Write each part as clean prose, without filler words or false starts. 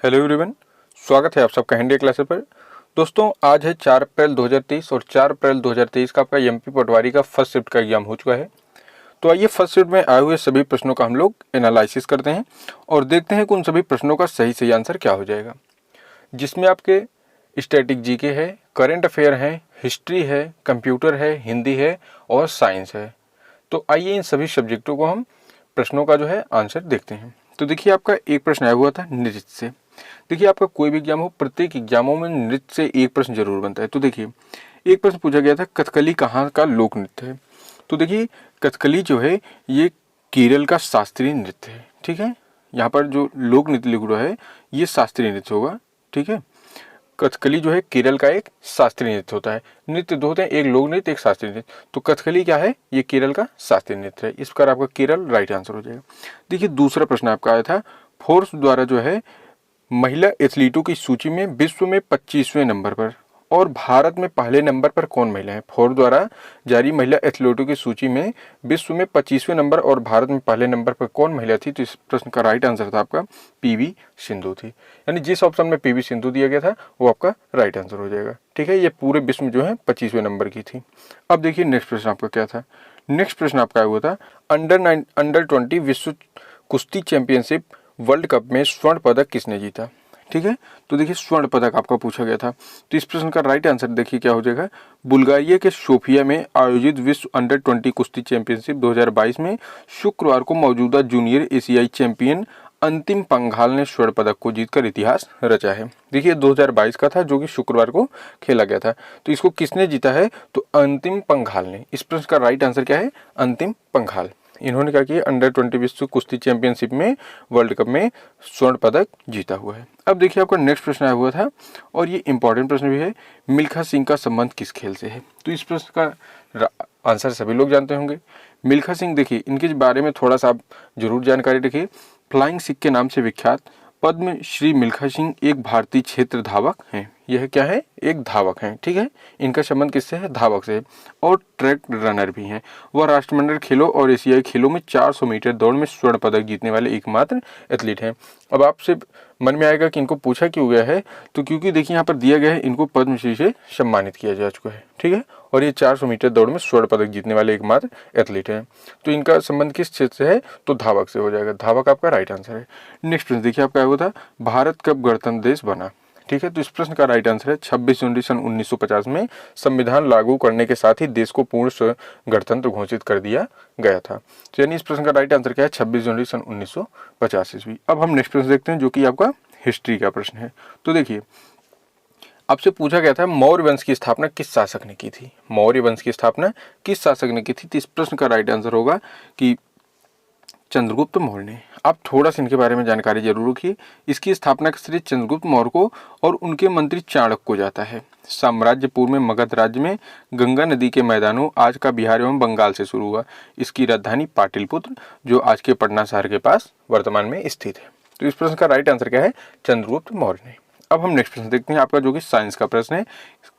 Hello everyone, स्वागत है आप सबका हिंदी क्लासेस पर। दोस्तों, आज है 4 अप्रैल 2023 और 4 अप्रैल 2023 का आपका एमपी पटवारी का फर्स्ट शिफ्ट का एग्जाम हो चुका है। तो आइए फर्स्ट शिफ्ट में आए हुए सभी प्रश्नों का हम लोग एनालिसिस करते हैं और देखते हैं कि उन सभी प्रश्नों का सही सही आंसर क्या हो जाएगा, जिसमें आपके स्टैटिक जीके है, करंट अफेयर है, हिस्ट्री है, कंप्यूटर है, हिंदी है और साइंस है। तो आइए इन सभी सब्जेक्टों को हम प्रश्नों का जो है आंसर देखते हैं। तो देखिए, आपका एक प्रश्न आया हुआ था नृत्य से। देखिए, आपका कोई भी एग्जाम हो, प्रत्येक एग्जामों में नृत्य से एक प्रश्न जरूर बनता है। तो देखिए, एक प्रश्न पूछा गया था कथकली कहाँ का लोक नृत्य है। तो देखिए, कथकली जो है ये केरल का शास्त्रीय नृत्य है। ठीक है, यहाँ पर जो लोक नृत्य लिख रहा है ये शास्त्रीय नृत्य होगा। ठीक है, कथकली जो है केरल का एक शास्त्रीय नृत्य होता है। नृत्य दो होते हैं, एक लोक नृत्य, एक शास्त्रीय नृत्य। तो कथकली क्या है, ये केरल का शास्त्रीय नृत्य है। इस प्रकार आपका केरल राइट आंसर हो जाएगा। देखिए, दूसरा प्रश्न आपका आया था फोर्ब्स द्वारा जो है महिला एथलीटों की सूची में विश्व में 25वें नंबर पर और भारत में पहले नंबर पर कौन महिला है। फोर्ब्स द्वारा जारी महिला एथलीटों की सूची में विश्व में 25वें नंबर और भारत में पहले नंबर पर कौन महिला थी। तो इस प्रश्न का राइट आंसर था आपका पीवी सिंधु थी। यानी जिस ऑप्शन में पीवी सिंधु दिया गया था वो आपका राइट आंसर हो जाएगा। ठीक है, ये पूरे विश्व में जो है 25वें नंबर की थी। अब देखिए नेक्स्ट प्रश्न आपका क्या था। नेक्स्ट प्रश्न आपका हुआ था अंडर 20 विश्व कुश्ती चैंपियनशिप वर्ल्ड कप में स्वर्ण पदक किसने जीता। ठीक है, तो देखिए स्वर्ण पदक आपका पूछा गया था। तो इस प्रश्न का राइट आंसर देखिए क्या हो जाएगा। बुल्गारिया के सोफिया में आयोजित विश्व अंडर 20 कुश्ती चैंपियनशिप 2022 में शुक्रवार को मौजूदा जूनियर एशियाई चैंपियन अंतिम पंघाल ने स्वर्ण पदक को जीतकर इतिहास रचा है। देखिए 2022 का था जो कि शुक्रवार को खेला गया था। तो इसको किसने जीता है, तो अंतिम पंघाल ने। इस प्रश्न का राइट आंसर क्या है, अंतिम पंघाल। इन्होंने क्या किया, अंडर 20 विश्व कुश्ती चैंपियनशिप में वर्ल्ड कप में स्वर्ण पदक जीता हुआ है। अब देखिए आपका नेक्स्ट प्रश्न आया हुआ था और ये इंपॉर्टेंट प्रश्न भी है, मिल्खा सिंह का संबंध किस खेल से है। तो इस प्रश्न का आंसर सभी लोग जानते होंगे। मिल्खा सिंह, देखिए इनके बारे में थोड़ा सा आप जरूर जानकारी रखिए। फ्लाइंग सिख के नाम से विख्यात पद्म श्री मिल्खा सिंह एक भारतीय क्षेत्र धावक हैं। यह क्या है, एक धावक हैं। ठीक है, इनका संबंध किससे है, धावक से। और ट्रैक रनर भी हैं। वह राष्ट्रमंडल खेलों और एशियाई खेलों में 400 मीटर दौड़ में स्वर्ण पदक जीतने वाले एकमात्र एथलीट हैं। अब आपसे मन में आएगा कि इनको पूछा क्यों गया है, तो क्योंकि देखिए यहाँ पर दिया गया है इनको पद्मश्री से सम्मानित किया जा चुका है। ठीक है, और ये 400 मीटर दौड़ में स्वर्ण पदक जीतने वाले एकमात्र एथलीट हैं। तो इनका संबंध किस क्षेत्र से है, तो धावक से हो जाएगा। धावक आपका राइट आंसर है। नेक्स्ट प्रश्न देखिए आपका हुआ था भारत कब गणतंत्र देश बना। ठीक है, तो इस प्रश्न का राइट आंसर है 26 जनवरी सन 1950 में संविधान लागू करने के साथ ही देश को पूर्ण गणतंत्र घोषित कर दिया गया था। तो यानी इस प्रश्न का राइट आंसर क्या है, 26 जनवरी सन 1950 ईस्वी। अब हम नेक्स्ट प्रश्न देखते हैं जो कि आपका हिस्ट्री का प्रश्न है। तो देखिए आपसे पूछा गया था मौर्य वंश की स्थापना किस शासक ने की थी। मौर्य वंश की स्थापना किस शासक ने की थी। तो इस प्रश्न का राइट आंसर होगा कि चंद्रगुप्त मौर्य ने। आप थोड़ा सा इनके बारे में जानकारी जरूर रखिए। इसकी स्थापना का श्रेय चंद्रगुप्त मौर्य को और उनके मंत्री चाणक्य को जाता है। साम्राज्य पूर्व में मगध राज्य में गंगा नदी के मैदानों आज का बिहार एवं बंगाल से शुरू हुआ। इसकी राजधानी पाटलिपुत्र जो आज के पटना शहर के पास वर्तमान में स्थित है। तो इस प्रश्न का राइट आंसर क्या है, चंद्रगुप्त मौर्य ने। अब हम नेक्स्ट प्रश्न देखते हैं आपका जो कि साइंस का प्रश्न है,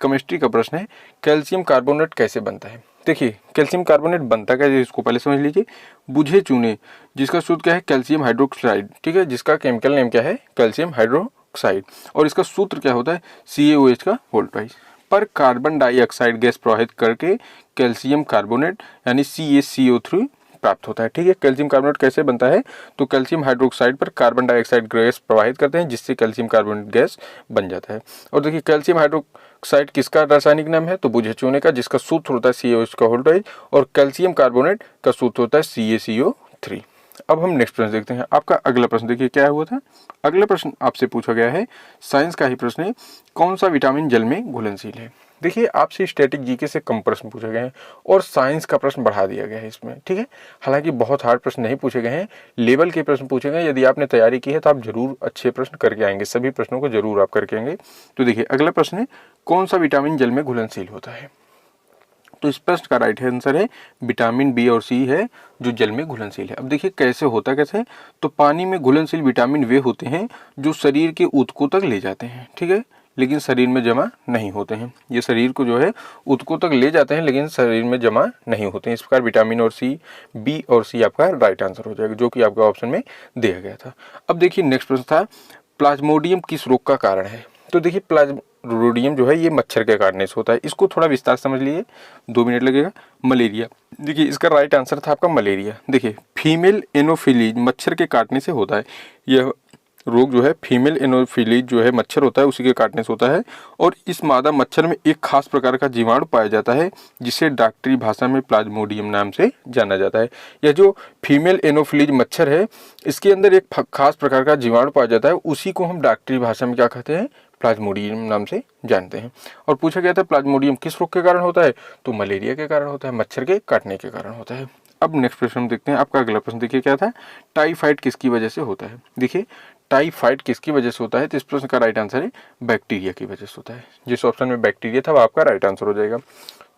केमिस्ट्री का प्रश्न है। कैल्शियम कार्बोनेट कैसे बनता है। देखिए कैल्शियम कार्बोनेट बनता क्या है इसको पहले समझ लीजिए। बुझे चूने जिसका सूत्र क्या है, कैल्शियम हाइड्रोक्साइड। ठीक है, जिसका केमिकल नेम क्या है, कैल्शियम हाइड्रोक्साइड। और इसका सूत्र क्या होता है, CaOH का होल ट्वाइस। पर कार्बन डाइऑक्साइड गैस प्रवाहित करके कैल्शियम कार्बोनेट यानी CaCO3 प्राप्त होता है। ठीक है, कैल्शियम कार्बोनेट कैसे बनता है, तो कैल्शियम हाइड्रोक्साइड पर कार्बन डाइऑक्साइड गैस प्रवाहित करते हैं जिससे कैल्शियम कार्बोनेट गैस बन जाता है। और देखिए कैल्शियम हाइड्रोक्साइड किसका रासायनिक नाम है, तो बुझे चूने का, जिसका सूत्र होता है CaOH का होल ट्वाइस। और कैल्शियम कार्बोनेट का सूत्र होता है CaCO3। अब हम नेक्स्ट प्रश्न देखते हैं। आपका अगला प्रश्न देखिए क्या हुआ था। अगला प्रश्न आपसे पूछा गया है, साइंस का ही प्रश्न है, कौन सा विटामिन जल में घुलनशील है। देखिए आपसे स्टैटिक जीके से कम प्रश्न पूछे गए हैं और साइंस का प्रश्न बढ़ा दिया गया है इसमें। ठीक है, हालांकि बहुत हार्ड प्रश्न नहीं पूछे गए हैं, लेवल के प्रश्न पूछे गए। यदि आपने तैयारी की है तो आप जरूर अच्छे प्रश्न करके आएंगे, सभी प्रश्नों को जरूर आप करके आएंगे। तो देखिए अगला प्रश्न है, कौन सा विटामिन जल में घुलनशील होता है। तो इस प्रश्न का राइट आंसर है विटामिन बी और सी है जो जल में घुलनशील है। अब देखिए कैसे होता कैसे, तो पानी में घुलनशील विटामिन वे होते हैं जो शरीर के ऊतकों तक ले जाते हैं। ठीक है, लेकिन शरीर में जमा नहीं होते हैं। ये शरीर को जो है ऊतकों तक ले जाते हैं लेकिन शरीर में जमा नहीं होते हैं। इस प्रकार विटामिन और सी, बी और सी आपका राइट आंसर हो जाएगा जो कि आपका ऑप्शन में दिया गया था। अब देखिए नेक्स्ट प्रश्न था, प्लाज्मोडियम किस रोग का कारण है? तो देखिए प्लाज्मोडियम जो है ये मच्छर के काटने से होता है। इसको थोड़ा विस्तार समझ लीजिए, 2 मिनट लगेगा। मलेरिया, देखिए इसका राइट आंसर था आपका मलेरिया। देखिए फीमेल एनोफिलीज मच्छर के काटने से होता है। यह रोग जो है फीमेल एनोफिलीज जो है मच्छर होता है उसी के काटने से होता है। और इस मादा मच्छर में एक खास प्रकार का जीवाणु पाया जाता है जिसे डॉक्टरी भाषा में प्लाज्मोडियम नाम से जाना जाता है। यह जो फीमेल एनोफिलीज मच्छर है इसके अंदर एक खास प्रकार का जीवाणु पाया जाता है, उसी को हम डॉक्टरी भाषा में क्या कहते हैं? प्लाज्मोडियम नाम से जानते हैं। और पूछा गया था प्लाज्मोडियम किस रोग के कारण होता है? तो मलेरिया के कारण होता है, मच्छर के काटने के कारण होता है। अब नेक्स्ट प्रश्न देखते हैं। आपका अगला प्रश्न देखिए क्या था, टाइफाइड किसकी वजह से होता है? देखिए टाइफाइड किसकी वजह से होता है? तो इस प्रश्न का राइट आंसर है बैक्टीरिया की वजह से होता है। जिस ऑप्शन में बैक्टीरिया था वो आपका राइट आंसर हो जाएगा।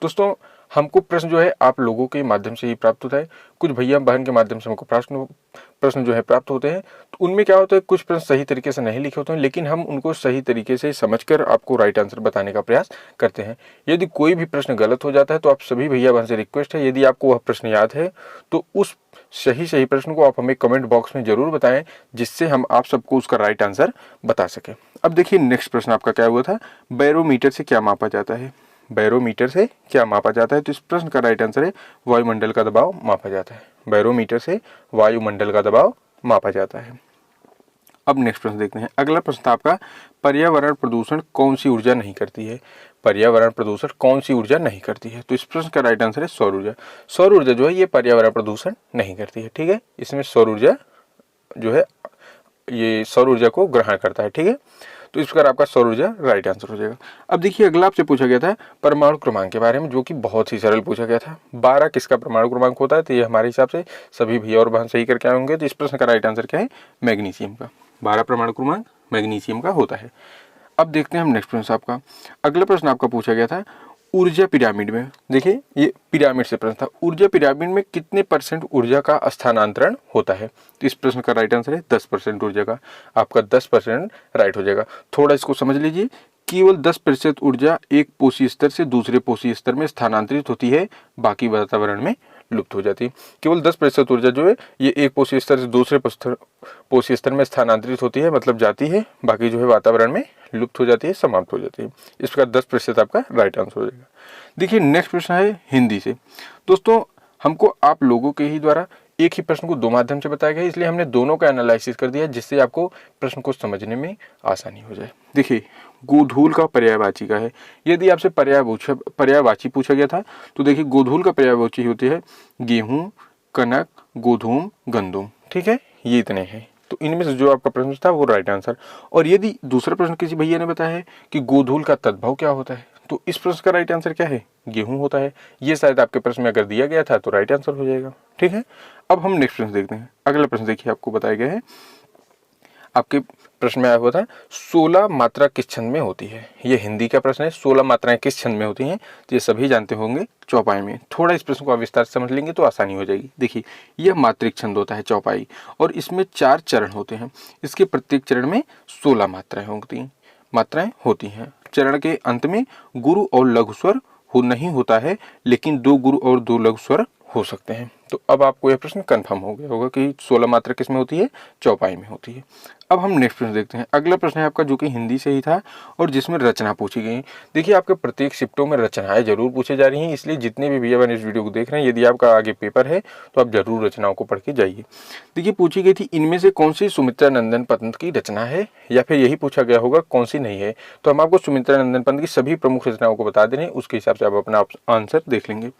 दोस्तों हमको प्रश्न जो है आप लोगों के माध्यम से ही प्राप्त होता है, कुछ भैया बहन के माध्यम से हमको प्रश्न जो है प्राप्त होते हैं। तो उनमें क्या होता है, कुछ प्रश्न सही तरीके से नहीं लिखे होते हैं, लेकिन हम उनको सही तरीके से समझकर आपको राइट आंसर बताने का प्रयास करते हैं। यदि कोई भी प्रश्न गलत हो जाता है तो आप सभी भैया बहन से रिक्वेस्ट है, यदि आपको वह प्रश्न याद है तो उस सही प्रश्न को आप हमें कमेंट बॉक्स में जरूर बताएं, जिससे हम आप सबको उसका राइट आंसर बता सकें। अब देखिए नेक्स्ट प्रश्न आपका क्या हुआ था, बैरोमीटर से क्या मापा जाता है? बैरोमीटर से क्या मापा जाता है? तो इस प्रश्न का राइट आंसर है वायुमंडल का दबाव मापा जाता है। बैरोमीटर से वायुमंडल का दबाव मापा जाता है। अब नेक्स्ट प्रश्न देखते हैं। अगला प्रश्न था आपका, पर्यावरण प्रदूषण कौन सी ऊर्जा नहीं करती है? पर्यावरण प्रदूषण कौन सी ऊर्जा नहीं करती है? तो इस प्रश्न का राइट आंसर है सौर ऊर्जा। सौर ऊर्जा जो है ये पर्यावरण प्रदूषण नहीं करती है। ठीक है, इसमें सौर ऊर्जा जो है ये सौर ऊर्जा को ग्रहण करता है। ठीक है, तो इस प्रकार आपका सौर ऊर्जा राइट आंसर हो जाएगा। अब देखिए अगला आपसे पूछा गया था परमाणु क्रमांक के बारे में, जो कि बहुत ही सरल पूछा गया था। 12 किसका परमाणु क्रमांक होता है? तो ये हमारे हिसाब से सभी भैया और बहन सही करके आए होंगे। तो इस प्रश्न का राइट आंसर क्या है? मैग्नीशियम का। 12 परमाणु क्रमांक मैग्नीशियम का होता है। अब देखते हैं हम नेक्स्ट प्रश्न आपका। अगला प्रश्न आपका पूछा गया था ऊर्जा पिरामिड में। देखिए ये पिरामिड से प्रश्न था, ऊर्जा पिरामिड में कितने % ऊर्जा का स्थानांतरण होता है? तो इस प्रश्न का राइट आंसर है 10% ऊर्जा का। आपका 10% राइट हो जाएगा। थोड़ा इसको समझ लीजिए, केवल 10% ऊर्जा एक पोषी स्तर से दूसरे पोषी स्तर में स्थानांतरित होती है, बाकी वातावरण में लुप्त हो जाती है। केवल 10% ऊर्जा जो है ये एक पोषी स्तर से दूसरे पोषी स्तर में स्थानांतरित होती है, मतलब जाती है, बाकी जो है वातावरण में लुप्त हो जाती है, समाप्त हो जाती है। इस प्रकार 10% आपका राइट आंसर हो जाएगा। देखिए नेक्स्ट प्रश्न है हिंदी से। दोस्तों हमको आप लोगों के ही द्वारा एक ही प्रश्न को 2 माध्यम से बताया गया, इसलिए हमने दोनों का एनालिसिस कर दिया, जिससे आपको प्रश्न को समझने में आसानी हो जाए। देखिए गोधूल का पर्यायवाची का है। यदि आपसे पर्यायवाची पूछा गया था तो देखिए गोधूल का पर्यायवाची होती है गेहूं, कनक, गोधूम, गंदुम। ठीक है, ये इतने हैं। तो इनमें से जो आपका प्रश्न था वो राइट आंसर। और यदि दूसरा प्रश्न किसी भैया ने बताया है कि गोधूल का तद्भव क्या होता है, तो इस प्रश्न का राइट आंसर क्या है? गेहूं होता है। ये शायद आपके प्रश्न में अगर दिया गया था तो राइट आंसर हो जाएगा। ठीक है, अब हम नेक्स्ट प्रश्न देखते हैं। अगला प्रश्न देखिए आपको बताया गया है, आपके प्रश्न में आया हुआ था 16 मात्रा किस छंद में होती है? ये हिंदी का प्रश्न है, 16 मात्राएं किस छंद में होती हैं? तो ये सभी जानते होंगे चौपाई में। थोड़ा इस प्रश्न को विस्तार से समझ लेंगे तो आसानी हो जाएगी। देखिए यह मात्रिक छंद होता है चौपाई, और इसमें 4 चरण होते हैं। इसके प्रत्येक चरण में 16 मात्राएं होती हैं। चरण के अंत में गुरु और लघु स्वर नहीं होता है, लेकिन 2 गुरु और 2 लघु स्वर हो सकते हैं। तो अब आपको यह प्रश्न कंफर्म हो गया होगा कि 16 मात्रा किस में होती है? चौपाई में होती है। अब हम नेक्स्ट प्रश्न देखते हैं। अगला प्रश्न है आपका जो कि हिंदी से ही था और जिसमें रचना पूछी गई। देखिए आपके प्रत्येक शिफ्टों में रचनाएं जरूर पूछे जा रही हैं, इसलिए जितने भी भैया बहन इस वीडियो को देख रहे हैं, यदि आपका आगे पेपर है तो आप जरूर रचनाओं को पढ़ के जाइए। देखिए पूछी गई थी इनमें से कौन सी सुमित्रा नंदन पंत की रचना है, या फिर यही पूछा गया होगा कौन सी नहीं है। तो हम आपको सुमित्रा नंदन पंत की सभी प्रमुख रचनाओं को बता दे रहे हैं, उसके हिसाब से आप अपना आंसर देख लेंगे।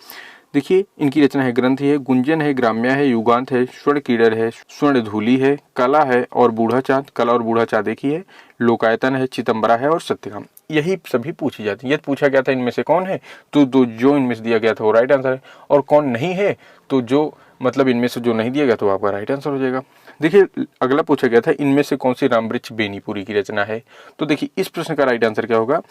देखिए इनकी रचना है ग्रंथि है, गुंजन है, ग्राम्या है, युगांत है, स्वर्ण कीड़र है, स्वर्ण धूली है, कला है और बूढ़ा चाँद, कला और बूढ़ा चाँद देखी है, लोकायतन है, चितंबरा है और सत्यकाम। यही सभी पूछी जाती है। यदि पूछा गया था इनमें से कौन है, तो जो इनमें से दिया गया था वो राइट आंसर है, और कौन नहीं है तो जो मतलब इनमें से जो नहीं दिया गया तो आपका राइट आंसर हो जाएगा। देखिए अगला पूछा गया था इनमें से कौन सी रामवृक्ष बेनीपुरी की रचना है। तो देखिए इस प्रश्न का राइट आंसर क्या होगा?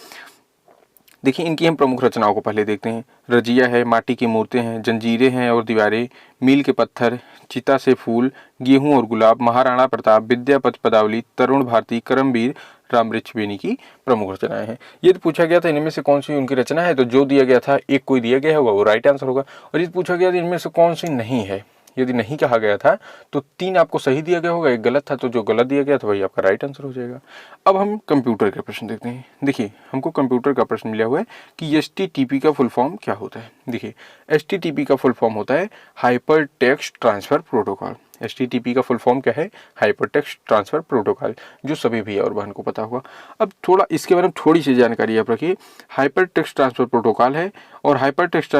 देखिए इनकी हम प्रमुख रचनाओं को पहले देखते हैं। रजिया है, माटी की मूर्तें हैं, जंजीरें हैं और दीवारें, मील के पत्थर, चिता से फूल, गेहूं और गुलाब, महाराणा प्रताप, विद्यापति पदावली, तरुण भारती, करमवीर, रामवृक्ष बेनी की प्रमुख रचनाएं हैं। यदि पूछा गया था इनमें से कौन सी उनकी रचना है, तो जो दिया गया था एक कोई दिया गया होगा वो राइट आंसर होगा। और यदि पूछा गया था इनमें से कौन सी नहीं है, यदि नहीं कहा गया था तो 3 आपको सही दिया गया होगा, 1 गलत था, तो जो गलत दिया गया था वही आपका राइट आंसर हो जाएगा। अब हम कंप्यूटर के प्रश्न देखते हैं। देखिए हमको कंप्यूटर का प्रश्न मिला हुआ है कि HTTP का फुल फॉर्म क्या होता है। देखिए HTTP का फुल फॉर्म होता है hyper text transfer protocol. HTTP का फुल फॉर्म क्या है? हाइपर टेक्स्ट ट्रांसफर प्रोटोकॉल, जो सभी भैया और बहन को पता होगा। अब थोड़ा इसके बारे में थोड़ी सी जानकारी आप रखिए। हाइपर टेक्स्ट ट्रांसफर प्रोटोकॉल है और hyper text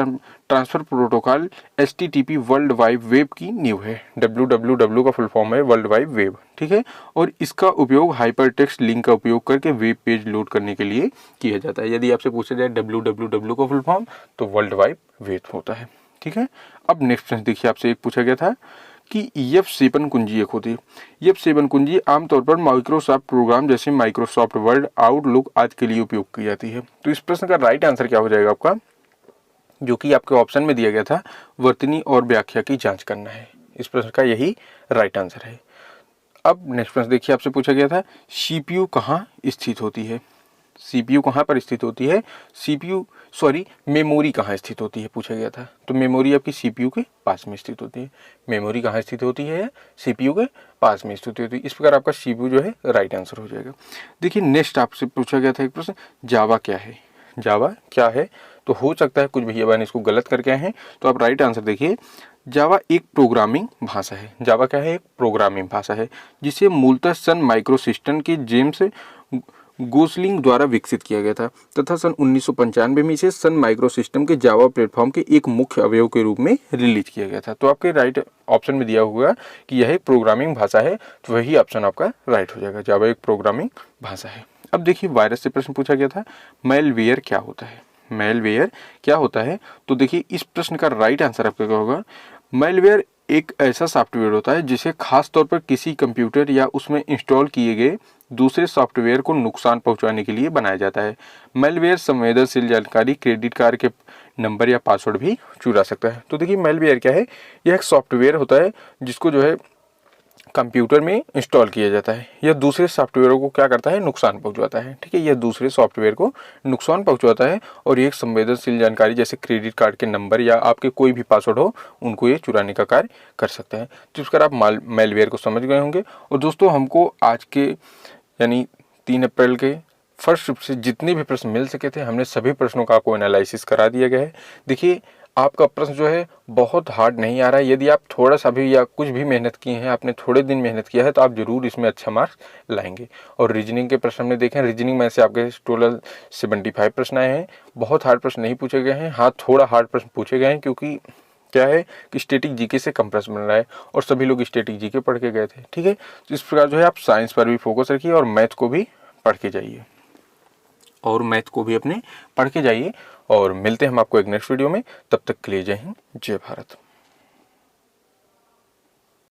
transfer protocol HTTP world wide web की नींव है। WWW का फुल फॉर्म है वर्ल्ड वाइड वेब, ठीक है। और इसका उपयोग हाइपर टेक्स्ट लिंक का उपयोग करके वेब पेज लोड करने के लिए किया जाता है। यदि आपसे पूछा जाए WWW का फुल फॉर्म तो वर्ल्ड वाइड वेब होता है, ठीक है। अब नेक्स्ट प्रश्न देखिए, आपसे एक पूछा गया था कि F7 कुंजी एक होती है। F7 कुंजी आमतौर पर माइक्रोसॉफ्ट प्रोग्राम जैसे माइक्रोसॉफ्ट वर्ड, आउटलुक आदि के लिए उपयोग की जाती है। तो इस प्रश्न का राइट आंसर क्या हो जाएगा आपका, जो कि आपके ऑप्शन में दिया गया था, वर्तनी और व्याख्या की जांच करना है। इस प्रश्न का यही राइट आंसर है। अब नेक्स्ट प्रश्न देखिए, आपसे पूछा गया था CPU कहाँ स्थित होती है। CPU कहाँ पर स्थित होती है? मेमोरी कहाँ स्थित होती है पूछा गया था। तो मेमोरी आपकी CPU के पास में स्थित होती है। मेमोरी कहाँ स्थित होती है? CPU के पास में स्थित होती है। इस प्रकार आपका CPU जो है राइट आंसर हो जाएगा। देखिए नेक्स्ट आपसे पूछा गया था एक प्रश्न, जावा क्या है? जावा क्या है? तो हो सकता है कुछ भैया बहन इसको गलत करके आए हैं, तो आप राइट आंसर देखिए। जावा एक प्रोग्रामिंग भाषा है। जावा क्या है? एक प्रोग्रामिंग भाषा है जिसे मूलतः सन माइक्रो सिस्टम के जेम्स गोसलिंग द्वारा विकसित किया गया था तथा सन 1995 में इसे सन माइक्रो सिस्टम के जावा प्लेटफॉर्म के एक मुख्य अवयव के रूप में रिलीज किया गया था। तो आपके राइट ऑप्शन में दिया होगा कि यह एक प्रोग्रामिंग भाषा है, तो वही ऑप्शन आपका राइट हो जाएगा। जावा एक प्रोग्रामिंग भाषा है। अब देखिए वायरस से प्रश्न पूछा गया था, मैलवेयर क्या होता है? मैलवेयर क्या होता है? तो देखिए इस प्रश्न का राइट आंसर आपका क्या होगा, मैलवेयर एक ऐसा सॉफ्टवेयर होता है जिसे खास तौर पर किसी कंप्यूटर या उसमें इंस्टॉल किए गए दूसरे सॉफ्टवेयर को नुकसान पहुंचाने के लिए बनाया जाता है। मैलवेयर संवेदनशील जानकारी, क्रेडिट कार्ड के नंबर या पासवर्ड भी चुरा सकता है। तो देखिए मैलवेयर क्या है? यह एक सॉफ्टवेयर होता है जिसको जो है कंप्यूटर में इंस्टॉल किया जाता है। यह दूसरे सॉफ्टवेयरों को क्या करता है? नुकसान पहुंचाता है, ठीक है। यह दूसरे सॉफ्टवेयर को नुकसान पहुंचाता है और एक संवेदनशील जानकारी जैसे क्रेडिट कार्ड के नंबर या आपके कोई भी पासवर्ड हो उनको ये चुराने का कार्य कर सकता है। तो इसका आप मैलवेयर को समझ गए होंगे। और दोस्तों हमको आज के यानी 3 अप्रैल के फर्स्ट शिफ्ट से जितने भी प्रश्न मिल सके थे, हमने सभी प्रश्नों का आपको एनालिसिस करा दिया गया है। देखिए आपका प्रश्न जो है बहुत हार्ड नहीं आ रहा है। यदि आप थोड़ा सा भी या कुछ भी मेहनत किए हैं, आपने थोड़े दिन मेहनत किया है, तो आप जरूर इसमें अच्छा मार्क्स लाएंगे। और रीजनिंग के प्रश्न हमने देखे हैं, रीजनिंग में से आपके टोटल 75 प्रश्न आए हैं। बहुत हार्ड प्रश्न नहीं पूछे गए हैं। हाँ, थोड़ा हार्ड प्रश्न पूछे गए हैं क्योंकि क्या है कि स्टैटिक जीके से कम प्रश्न बन रहा है और सभी लोग स्टैटिक जीके पढ़ के गए थे, ठीक है। तो इस प्रकार जो है आप साइंस पर भी फोकस रखिए और मैथ को भी पढ़ के जाइए और मिलते हैं हम आपको एक नेक्स्ट वीडियो में। तब तक के लिए जय हिंद, जय भारत।